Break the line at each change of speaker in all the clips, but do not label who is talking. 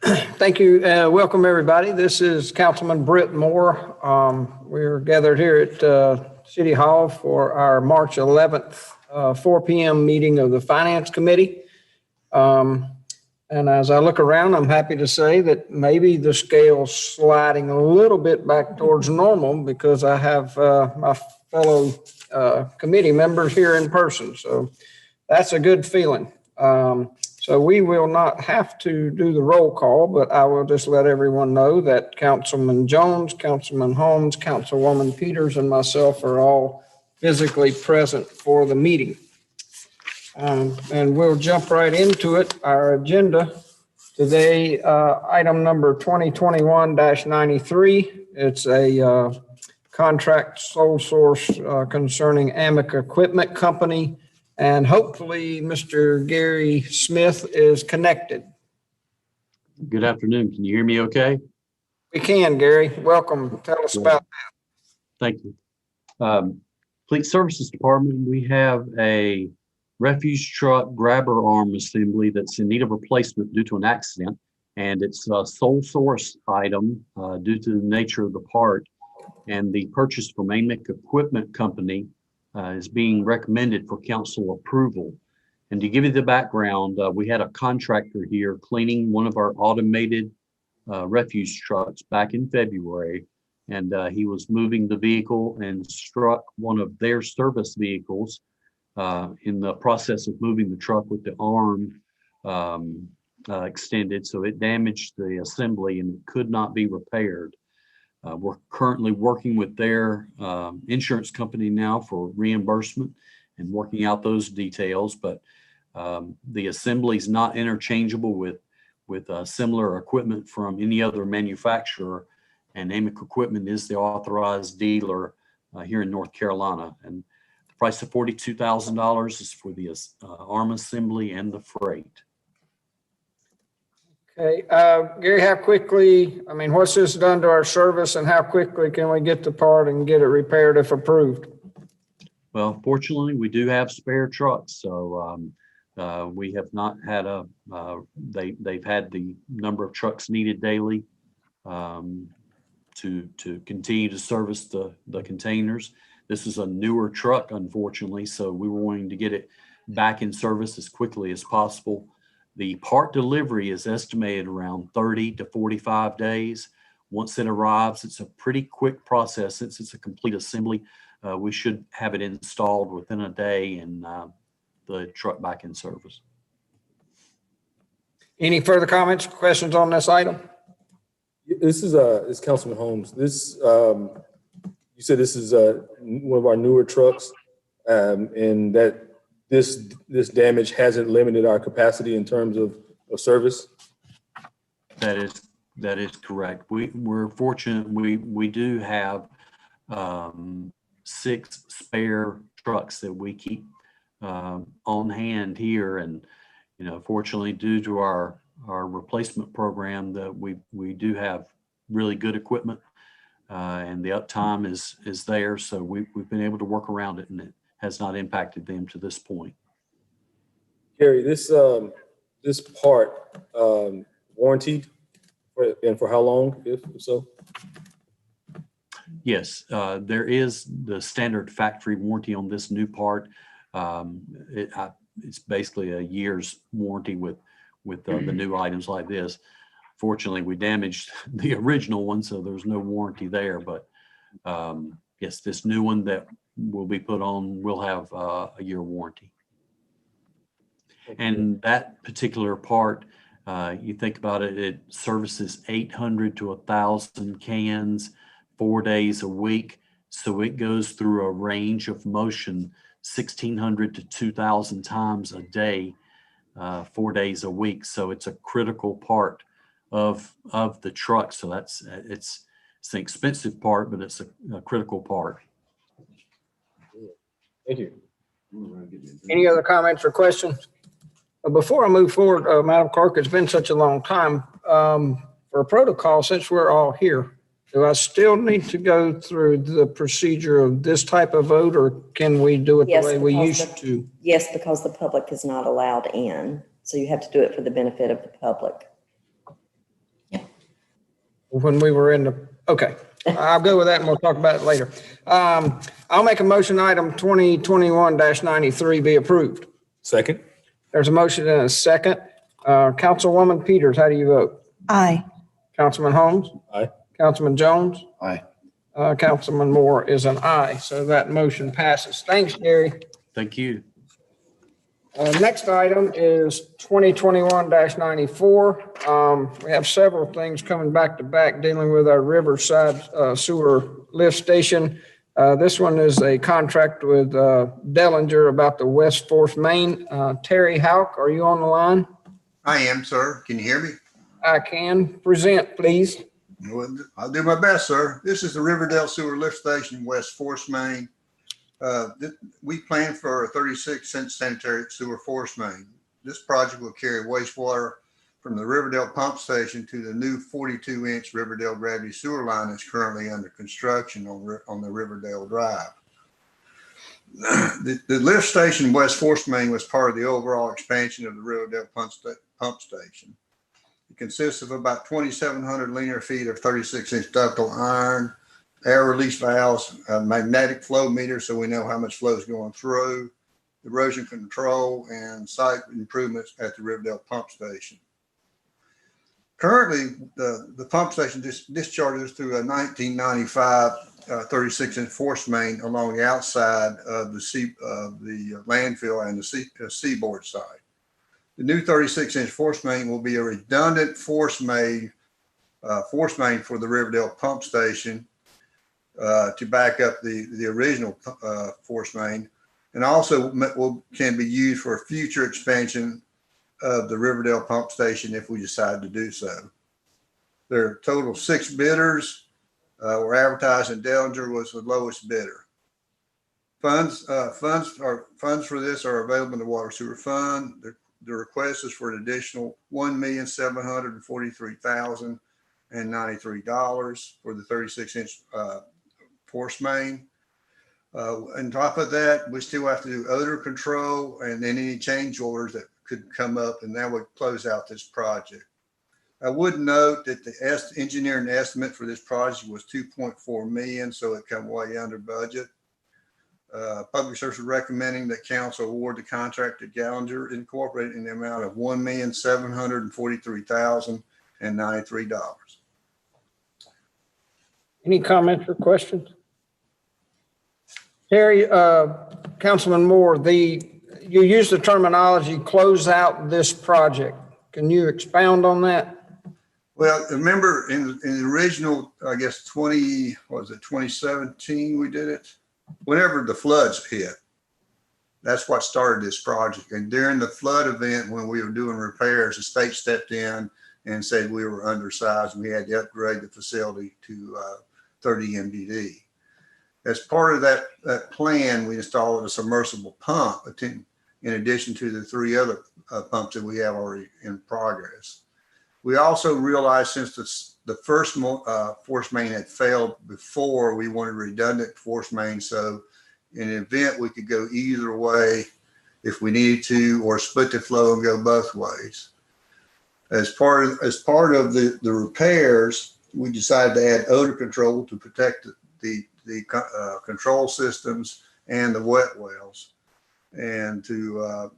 Thank you. Welcome, everybody. This is Councilman Britt Moore. We're gathered here at City Hall for our March 11th, 4 p.m. meeting of the Finance Committee. And as I look around, I'm happy to say that maybe the scale's sliding a little bit back towards normal because I have my fellow committee members here in person. So that's a good feeling. So we will not have to do the roll call, but I will just let everyone know that Councilman Jones, Councilman Holmes, Councilwoman Peters, and myself are all physically present for the meeting. And we'll jump right into it. Our agenda today, item number 2021-93. It's a contract sole source concerning Amic Equipment Company. And hopefully Mr. Gary Smith is connected.
Good afternoon. Can you hear me okay?
We can, Gary. Welcome. Tell us about that.
Thank you. Fleet Services Department, we have a refuse truck grabber arm assembly that's in need of replacement due to an accident. And it's a sole source item due to the nature of the part. And the purchase from Amic Equipment Company is being recommended for council approval. And to give you the background, we had a contractor here cleaning one of our automated refuse trucks back in February. And he was moving the vehicle and struck one of their service vehicles in the process of moving the truck with the arm extended. So it damaged the assembly and it could not be repaired. We're currently working with their insurance company now for reimbursement and working out those details, but the assembly is not interchangeable with similar equipment from any other manufacturer, and Amic Equipment is the authorized dealer here in North Carolina. And the price of $42,000 is for the arm assembly and the freight.
Okay, Gary, how quickly, what's this done to our service and how quickly can we get the part and get it repaired if approved?
Well, fortunately, we do have spare trucks. So we have not had they've had the number of trucks needed daily to continue to service the containers. This is a newer truck, unfortunately, so we were wanting to get it back in service as quickly as possible. The part delivery is estimated around 30 to 45 days. Once it arrives, it's a pretty quick process. Since it's a complete assembly, we should have it installed within a day and the truck back in service.
Any further comments, questions on this item?
This is Councilman Holmes. This you said this is one of our newer trucks, and that this damage hasn't limited our capacity in terms of service.
That is correct. We're fortunate. We do have 6 spare trucks that we keep on hand here, and fortunately, due to our replacement program, that we do have really good equipment, and the uptime is there. So we've been able to work around it, and it has not impacted them to this point.
Gary, this part warranted, and for how long, if so?
Yes, there is the standard factory warranty on this new part. It's basically a year's warranty with the new items like this. Fortunately, we damaged the original one, so there's no warranty there. But yes, this new one that will be put on will have a year warranty. And that particular part, you think about it, it services 800 to 1,000 cans 4 days a week. So it goes through a range of motion 1,600 to 2,000 times a day, 4 days a week. So it's a critical part of the truck. So it's an expensive part, but it's a critical part.
Thank you.
Any other comments or questions? Before I move forward, Madam Clerk, it's been such a long time. For a protocol, since we're all here, do I still need to go through the procedure of this type of vote, or can we do it the way we used to?
Yes, because the public is not allowed in. So you have to do it for the benefit of the public.
When we were in the, okay, I'll go with that and we'll talk about it later. I'll make a motion item 2021-93 be approved.
Second?
There's a motion and a second. Councilwoman Peters, how do you vote?
Aye.
Councilman Holmes?
Aye.
Councilman Jones?
Aye.
Councilman Moore is an aye, so that motion passes. Thanks, Gary.
Thank you.
Next item is 2021-94. We have several things coming back to back dealing with our Riverside Sewer Lift Station. This one is a contract with Dellinger about the West Fourth Main. Terry Houck, are you on the line?
I am, sir. Can you hear me?
I can. Present, please.
Well, I'll do my best, sir. This is the Riverdale Sewer Lift Station, West Force Main. We plan for a 36-inch sanitary sewer force main. This project will carry wastewater from the Riverdale pump station to the new 42-inch Riverdale gravity sewer line that's currently under construction on the Riverdale Drive. The lift station West Force Main was part of the overall expansion of the Riverdale pump station. It consists of about 2,700 linear feet of 36-inch ductile iron, air release valves, a magnetic flow meter so we know how much flow is going through, erosion control, and site improvements at the Riverdale pump station. Currently, the pump station discharges through a 1995 36-inch force main along the outside of the landfill and the seaboard side. The new 36-inch force main will be a redundant force main for the Riverdale pump station to back up the original force main, and also can be used for future expansion of the Riverdale pump station if we decide to do so. There are a total of 6 bidders. Were advertised, and Dellinger was the lowest bidder. Funds for this are available in the Water Sewer Fund. The request is for an additional $1,743,093 for the 36-inch force main. On top of that, we still have to do odor control and then any change orders that could come up, and that would close out this project. I would note that the engineering estimate for this project was $2.4 million, so it come way under budget. Public Service is recommending that council award the contract to Dellinger Incorporated in the amount of $1,743,093.
Any comments or questions? Terry, Councilman Moore, you used the terminology close out this project. Can you expound on that?
Well, remember in the original, I guess 2017 we did it? Whenever the floods hit, that's what started this project. And during the flood event, when we were doing repairs, the state stepped in and said we were undersized and we had to upgrade the facility to 30 MDD. As part of that plan, we installed a submersible pump in addition to the 3 other pumps that we have already in progress. We also realized since the first force main had failed before, we wanted redundant force main. So in an event, we could go either way if we needed to, or split the flow and go both ways. As part of the repairs, we decided to add odor control to protect the control systems and the wet wells, and to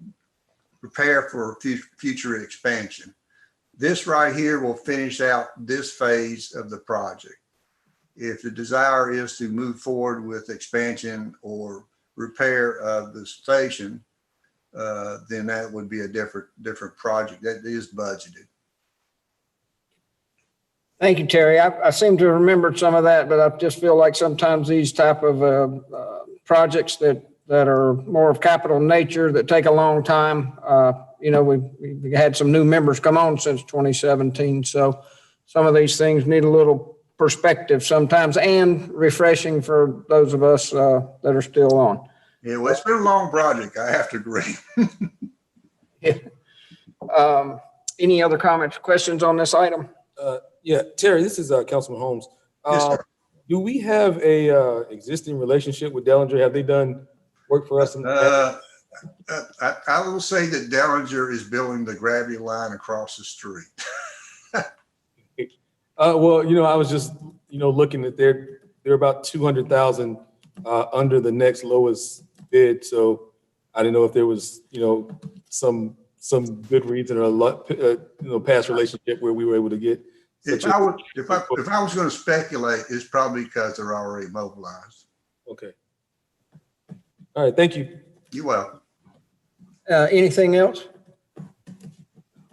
prepare for future expansion. This right here will finish out this phase of the project. If the desire is to move forward with expansion or repair of the station, then that would be a different project that is budgeted.
Thank you, Terry. I seem to have remembered some of that, but I just feel like sometimes these type of projects that are more of capital nature that take a long time, we had some new members come on since 2017. So some of these things need a little perspective sometimes, and refreshing for those of us that are still on.
Yeah, well, it's been a long project, I have to agree.
Yeah. Any other comments, questions on this item?
Yeah, Terry, this is Councilman Holmes.
Yes, sir.
Do we have a existing relationship with Dellinger? Have they done work for us in the past?
I will say that Dellinger is building the gravity line across the street.
Well, I was just, looking at they're about 200,000 under the next lowest bid. So I didn't know if there was, some good reason or a lot, past relationship where we were able to get
If
such
I
a.
would, if I was going to speculate, it's probably because they're already mobilized.
Okay. All right, thank you.
You're welcome.
Anything else?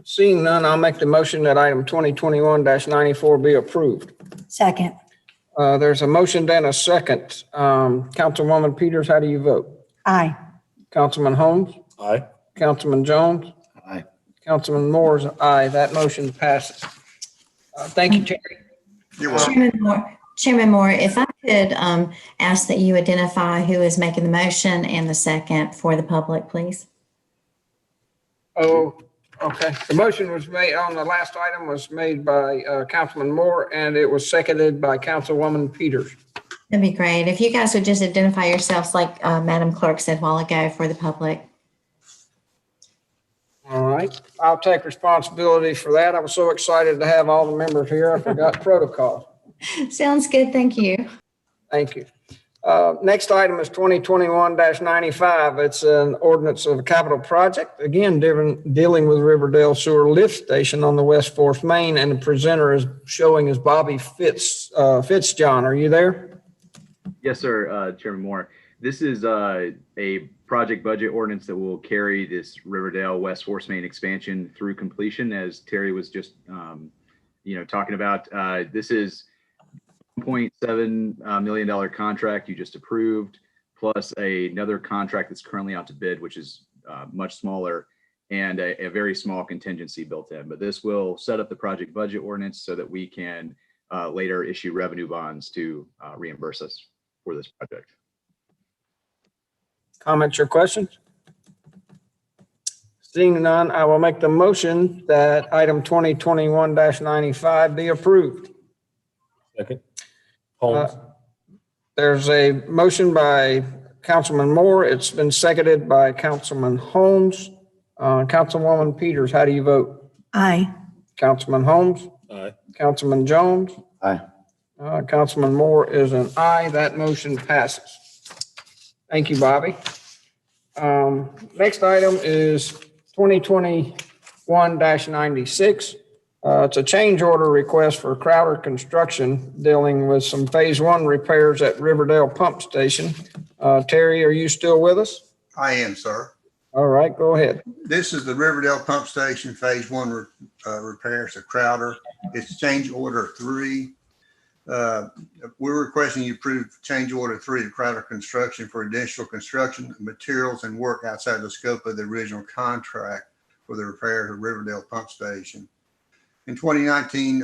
Seeing none, I'll make the motion that item 2021-94 be approved.
Second.
There's a motion and a second. Councilwoman Peters, how do you vote?
Aye.
Councilman Holmes?
Aye.
Councilman Jones?
Aye.
Councilman Moore's aye. That motion passes. Thank you, Terry.
You're welcome.
Chairman Moore, if I could ask that you identify who is making the motion and the second for the public, please.
Oh, okay. The motion was made on the last item was made by Councilman Moore and it was seconded by Councilwoman Peters.
That'd be great. If you guys would just identify yourselves like Madam Clerk said a while ago for the public.
All right. I'll take responsibility for that. I was so excited to have all the members here. I forgot protocol.
Sounds good. Thank you.
Thank you. Next item is 2021-95. It's an ordinance of a capital project, again, dealing with Riverdale Sewer Lift Station on the West Fourth Main, and the presenter is showing is Bobby Fitzjohn. Are you there?
Yes, sir, Chairman Moore. This is a project budget ordinance that will carry this Riverdale West Fourth Main expansion through completion, as Terry was just, talking about. This is $1.7 million contract you just approved, plus another contract that's currently out to bid, which is much smaller, and a very small contingency built in. But this will set up the project budget ordinance so that we can later issue revenue bonds to reimburse us for this project.
Comments or questions? Seeing none, I will make the motion that item 2021-95 be approved.
Second. Holmes.
There's a motion by Councilman Moore. It's been seconded by Councilman Holmes. Councilwoman Peters, how do you vote?
Aye.
Councilman Holmes?
Aye.
Councilman Jones?
Aye.
Councilman Moore is an aye. That motion passes. Thank you, Bobby. Next item is 2021-96. It's a change order request for Crowder Construction dealing with some phase one repairs at Riverdale Pump Station. Terry, are you still with us?
I am, sir.
All right, go ahead.
This is the Riverdale Pump Station Phase 1 repairs at Crowder. It's change order 3. We're requesting you approve change order 3 to Crowder Construction for additional construction materials and work outside the scope of the original contract for the repairs of Riverdale Pump Station. In 2019,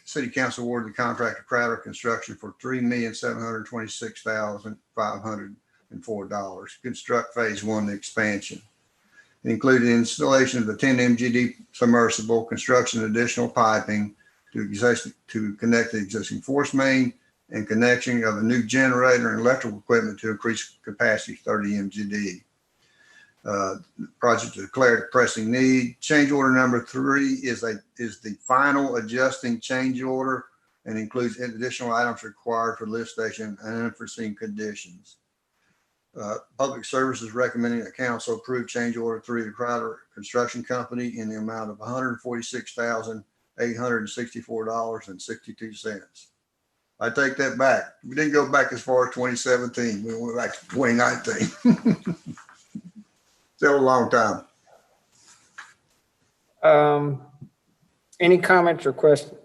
City Council awarded the contract to Crowder Construction for $3,726,504 to construct phase 1 expansion. It included installation of the 10 MGD submersible, construction of additional piping to connect the existing force main, and connection of a new generator and electrical equipment to increase capacity 30 MGD. The project declared a pressing need. Change order number 3 is the final adjusting change order and includes additional items required for the lift station and unforeseen conditions. Public Services recommending that council approve change order 3 to Crowder Construction Company in the amount of $146,864.62. I take that back. We didn't go back as far as 2017. We went back to 2019. Still a long time.
Any comments or questions?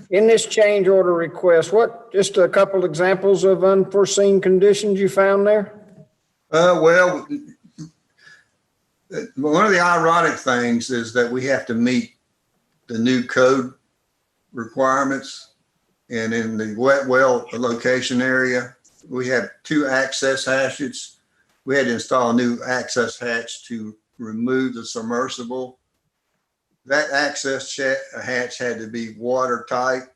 In this change order request, just a couple examples of unforeseen conditions you found there?
Well, one of the ironic things is that we have to meet the new code requirements. And in the wet well location area, we have 2 access hatches. We had to install a new access hatch to remove the submersible. That access hatch had to be watertight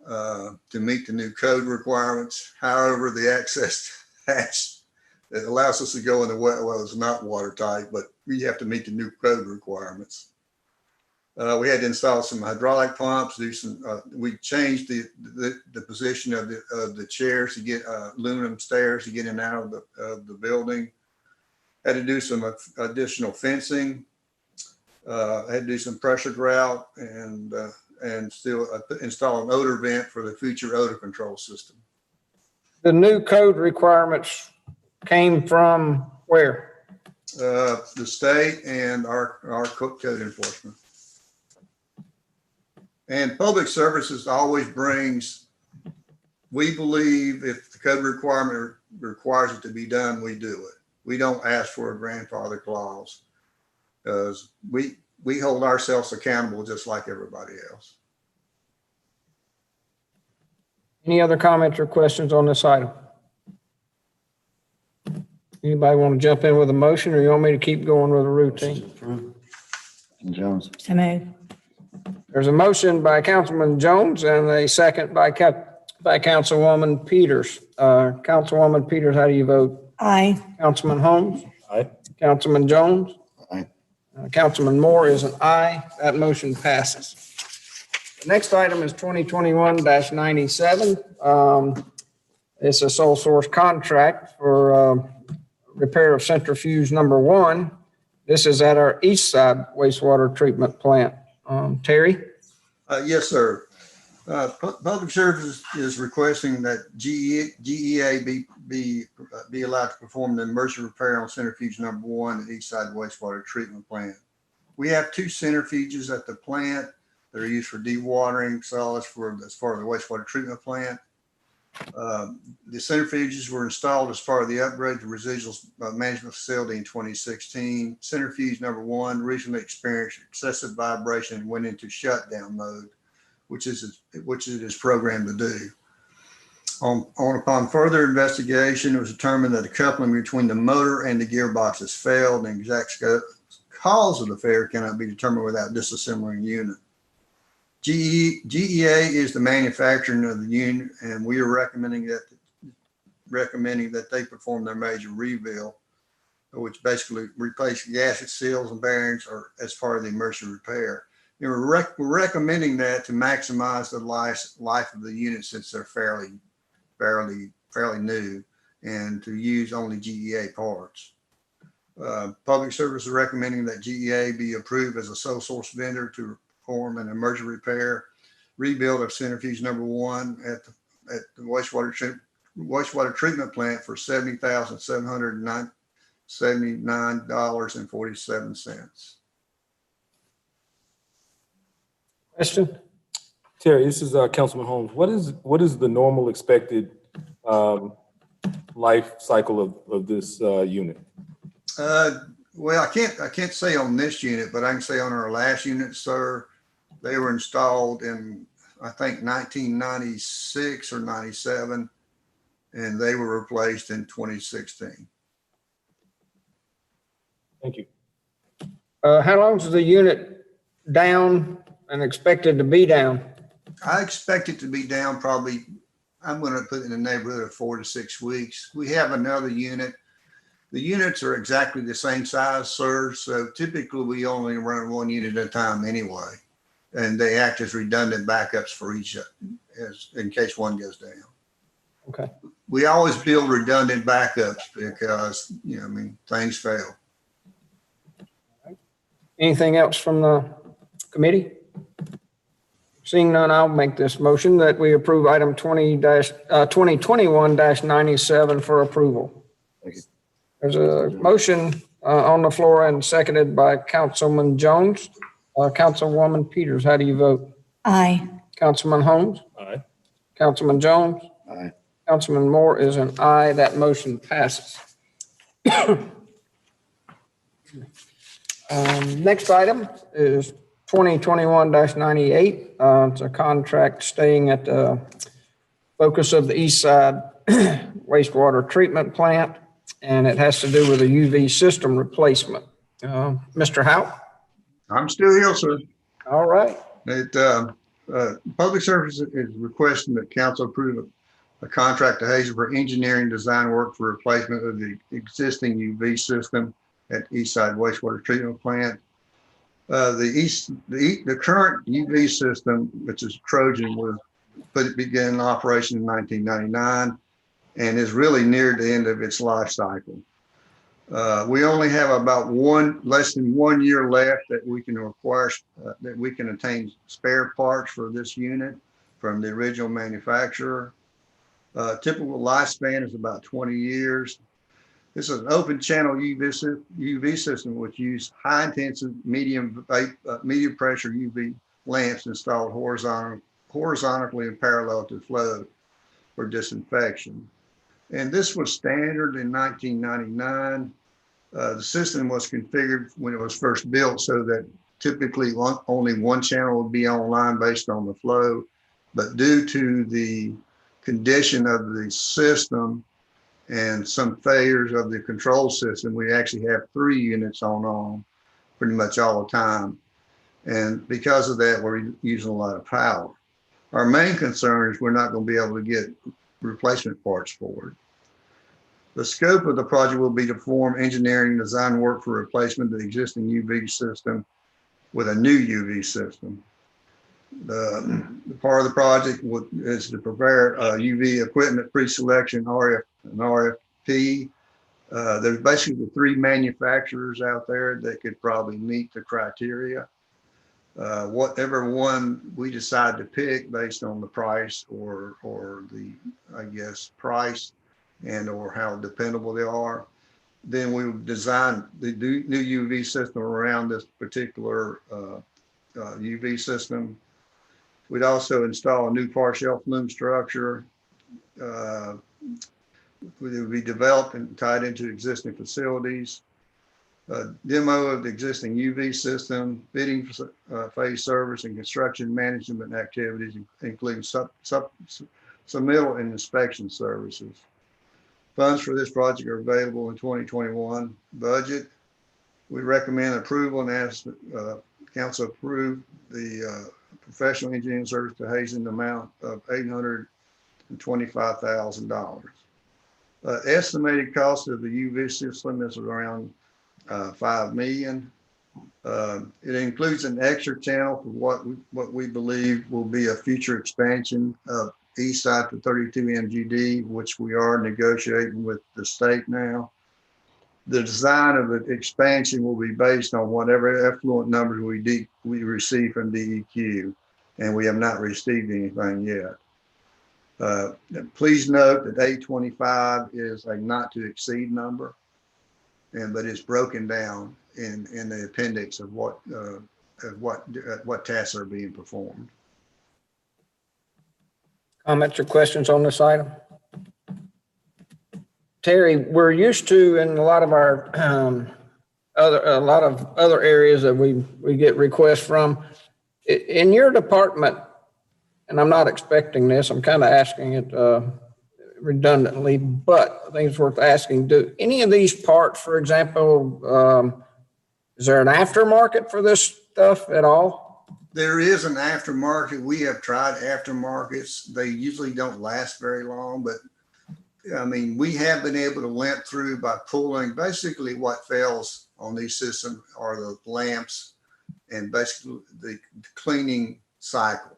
to meet the new code requirements. However, the access hatch It allows us to go in the well, it's not watertight, but we have to meet the new code requirements. We had to install some hydraulic pumps, we changed the position of the chairs to get aluminum stairs to get in and out of the building. Had to do some additional fencing. Had to do some pressure grout and still install an odor vent for the future odor control system.
The new code requirements came from where?
The state and our code enforcement. And public services always brings, we believe if the code requirement requires it to be done, we do it. We don't ask for a grandfather clause because we hold ourselves accountable just like everybody else.
Any other comments or questions on this item? Anybody want to jump in with a motion, or you want me to keep going with a routine?
Jones.
So move.
There's a motion by Councilman Jones and a second by Councilwoman Peters. Councilwoman Peters, how do you vote?
Aye.
Councilman Holmes?
Aye.
Councilman Jones?
Aye.
Councilman Moore is an aye. That motion passes. The next item is 2021-97. It's a sole source contract for repair of centrifuge number 1. This is at our East Side wastewater treatment plant. Terry?
Yes, sir. Public Services is requesting that GEA be allowed to perform the emergency repair on centrifuge number 1 at East Side wastewater treatment plant. We have 2 centrifuges at the plant that are used for dewatering solids as part of the wastewater treatment plant. The centrifuges were installed as part of the upgrade to residuals management facility in 2016. Centrifuge number 1 recently experienced excessive vibration and went into shutdown mode, which it is programmed to do. Upon further investigation, it was determined that the coupling between the motor and the gearbox has failed, and the exact cause of the failure cannot be determined without disassembling the unit. GEA is the manufacturer of the unit, and we are recommending that they perform their major rebuild, which basically replace gasket seals and bearings or as part of the emergency repair. And we're recommending that to maximize the life of the unit since they're fairly new, and to use only GEA parts. Public Service is recommending that GEA be approved as a sole source vendor to perform an emergency repair rebuild of centrifuge number 1 at the wastewater treatment plant for $70,779.47.
Question?
Terry, this is Councilman Holmes. What is the normal expected life cycle of this unit?
Well, I can't say on this unit, but I can say on our last unit, sir, they were installed in, I think, 1996 or 97, and they were replaced in 2016.
Thank you.
How long is the unit down and expected to be down?
I expect it to be down probably, I'm going to put in the neighborhood of 4 to 6 weeks. We have another unit. The units are exactly the same size, sir, so typically we only run 1 unit at a time anyway, and they act as redundant backups for each, in case one goes down.
Okay.
We always build redundant backups because, things fail.
Anything else from the committee? Seeing none, I'll make this motion that we approve item 2021-97 for approval.
Thank you.
There's a motion on the floor and seconded by Councilman Jones. Councilwoman Peters, how do you vote?
Aye.
Councilman Holmes?
Aye.
Councilman Jones?
Aye.
Councilman Moore is an aye. That motion passes. Next item is 2021-98. It's a contract staying at the focus of the East Side wastewater treatment plant, and it has to do with a UV system replacement. Mr. Howe?
I'm still here, sir.
All right.
Public Service is requesting that council approve A contract to Hazen for engineering design work for replacement of the existing UV system at Eastside Wastewater Treatment Plant. The current UV system, which is Trojan, began operation in 1999 and is really near the end of its life cycle. We only have about less than 1 year left that we can require, that we can obtain spare parts for this unit from the original manufacturer. Typical lifespan is about 20 years. This is an open channel UV system which use high intensity medium pressure UV lamps installed horizontally and parallel to flow for disinfection. And this was standard in 1999. The system was configured when it was first built so that typically only one channel would be online based on the flow. But due to the condition of the system and some failures of the control system, we actually have 3 units on pretty much all the time. And because of that, we're using a lot of power. Our main concern is we're not going to be able to get replacement parts for it. The scope of the project will be to perform engineering design work for replacement of the existing UV system with a new UV system. The part of the project is to prepare UV equipment pre-selection and RFP. There's basically 3 manufacturers out there that could probably meet the criteria. Whatever one we decide to pick based on the price or the, I guess, price and or how dependable they are, then we would design the new UV system around this particular UV system. We'd also install a new partial flume structure. It would be developed and tied into existing facilities. Demo of the existing UV system, bidding phase service and construction management activities, including submittal and inspection services. Funds for this project are available in 2021 budget. We recommend approval and ask council approve the professional engineering service to Hazen amount of $825,000. Estimated cost of the UV system is around $5 million. It includes an extra channel for what we believe will be a future expansion of Eastside to 32 MGD, which we are negotiating with the state now. The design of the expansion will be based on whatever effluent numbers we receive from DEQ, and we have not received anything yet. Please note that 825 is a not to exceed number, but it's broken down in the appendix of what tasks are being performed.
Comments or questions on this item? Terry, we're used to in a lot of our other areas that we get requests from. In your department, and I'm not expecting this, I'm kind of asking it redundantly, but I think it's worth asking. Do any of these parts, for example, is there an aftermarket for this stuff at all?
There is an aftermarket. We have tried aftermarkets. They usually don't last very long, but I mean, we have been able to limp through by pulling. Basically what fails on these systems are the lamps and basically the cleaning cycle.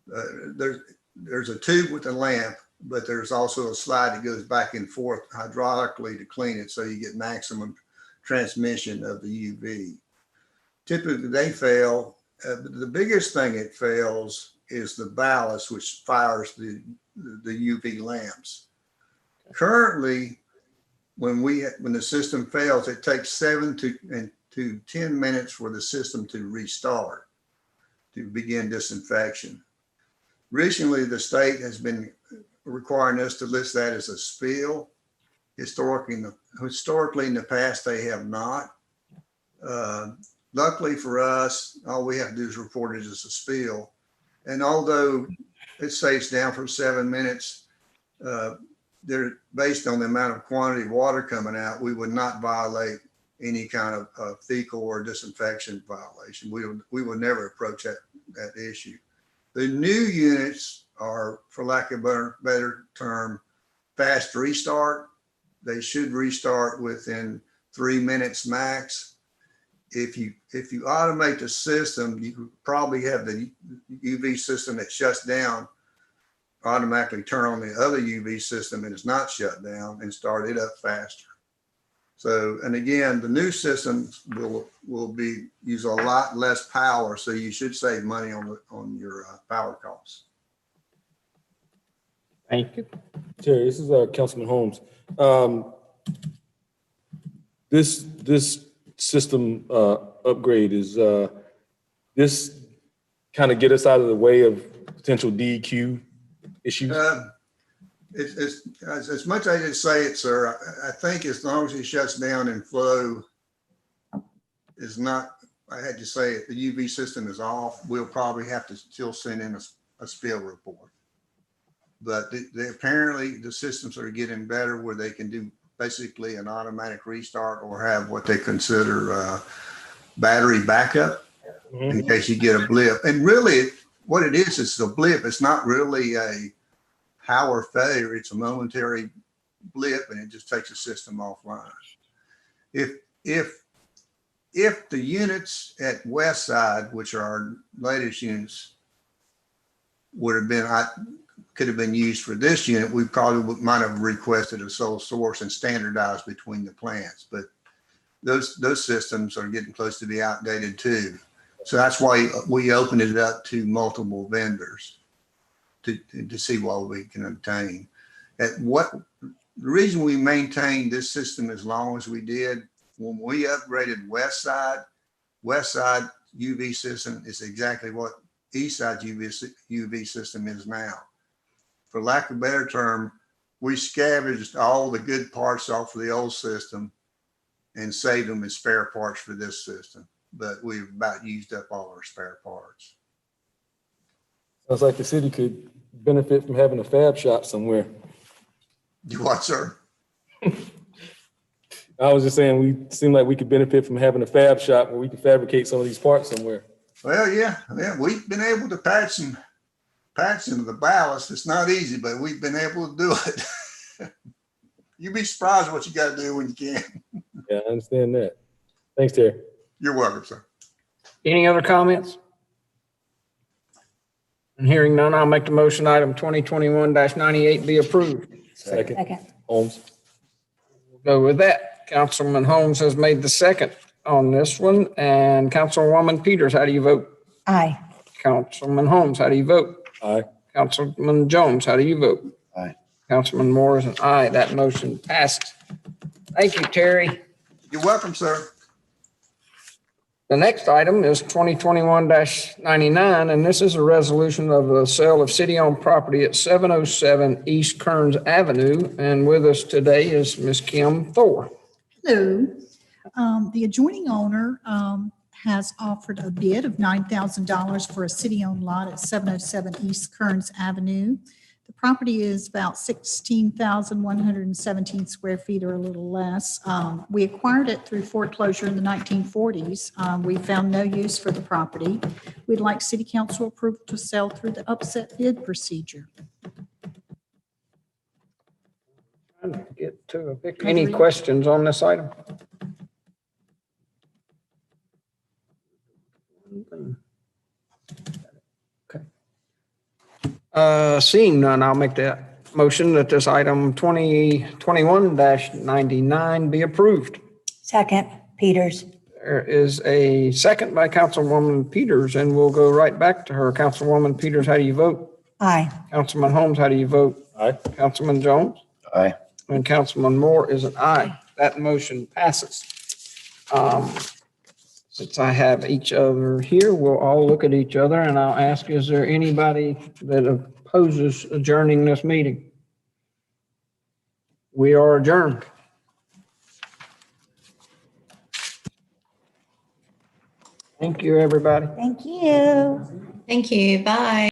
There's a tube with a lamp, but there's also a slide that goes back and forth hydraulically to clean it so you get maximum transmission of the UV. Typically they fail. The biggest thing it fails is the ballast, which fires the UV lamps. Currently, when the system fails, it takes 7 to 10 minutes for the system to restart, to begin disinfection. Recently, the state has been requiring us to list that as a spill. Historically in the past, they have not. Luckily for us, all we have to do is report it as a spill. And although it saves down for 7 minutes, they're based on the amount of quantity of water coming out, we would not violate any kind of fecal or disinfection violation. We would never approach that issue. The new units are, for lack of a better term, fast restart. They should restart within 3 minutes max. If you automate the system, you could probably have the UV system that shuts down automatically turn on the other UV system and it's not shut down and start it up faster. So, and again, the new systems will be use a lot less power, so you should save money on your power costs.
Thank you.
Terry, this is Councilman Holmes. This system upgrade is this kind of get us out of the way of potential DEQ issues?
It's as much as I just say it, sir. I think as long as it shuts down and flow is not, I had to say it, the UV system is off, we'll probably have to still send in a spill report. But apparently the systems are getting better where they can do basically an automatic restart or have what they consider battery backup in case you get a blip. And really what it is, it's a blip. It's not really a power failure. It's a momentary blip and it just takes the system offline. If the units at West Side, which are our latest units, would have been, could have been used for this unit, we probably might have requested a sole source and standardized between the plants. But those systems are getting close to be outdated too. So that's why we opened it up to multiple vendors to see what we can obtain. The reason we maintained this system as long as we did, when we upgraded West Side UV system is exactly what East Side UV system is now. For lack of a better term, we scavenged all the good parts off of the old system and saved them as spare parts for this system. But we've about used up all our spare parts.
Sounds like the city could benefit from having a fab shop somewhere.
You what, sir?
I was just saying, we seem like we could benefit from having a fab shop where we could fabricate some of these parts somewhere.
Well, yeah, we've been able to patch into the ballast. It's not easy, but we've been able to do it. You'd be surprised what you got to do when you can.
Yeah, I understand that. Thanks, Terry.
You're welcome, sir.
Any other comments? And hearing none, I'll make the motion item 2021-98 be approved.
Second. Holmes.
We'll go with that. Councilman Holmes has made the second on this one. And Councilwoman Peters, how do you vote?
Aye.
Councilman Holmes, how do you vote?
Aye.
Councilman Jones, how do you vote?
Aye.
Councilman Moore is an aye. That motion passes. Thank you, Terry.
You're welcome, sir.
The next item is 2021-99, and this is a resolution of the sale of city-owned property at 707 East Kearns Avenue. And with us today is Ms. Kim Thor.
Hello. The adjoining owner has offered a bid of $9,000 for a city-owned lot at 707 East Kearns Avenue. The property is about 16,117 square feet or a little less. We acquired it through foreclosure in the 1940s. We found no use for the property. We'd like city council approval to sell through the upset bid procedure.
Trying to get to a pick. Any questions on this item? Okay. Seeing none, I'll make that motion that this item 2021-99 be approved.
Second, Peters.
There is a second by Councilwoman Peters, and we'll go right back to her. Councilwoman Peters, how do you vote?
Aye.
Councilman Holmes, how do you vote?
Aye.
Councilman Jones?
Aye.
And Councilman Moore is an aye. That motion passes. Since I have each other here, we'll all look at each other and I'll ask, is there anybody that opposes adjourning this meeting? We are adjourned. Thank you, everybody.
Thank you.
Thank you. Bye.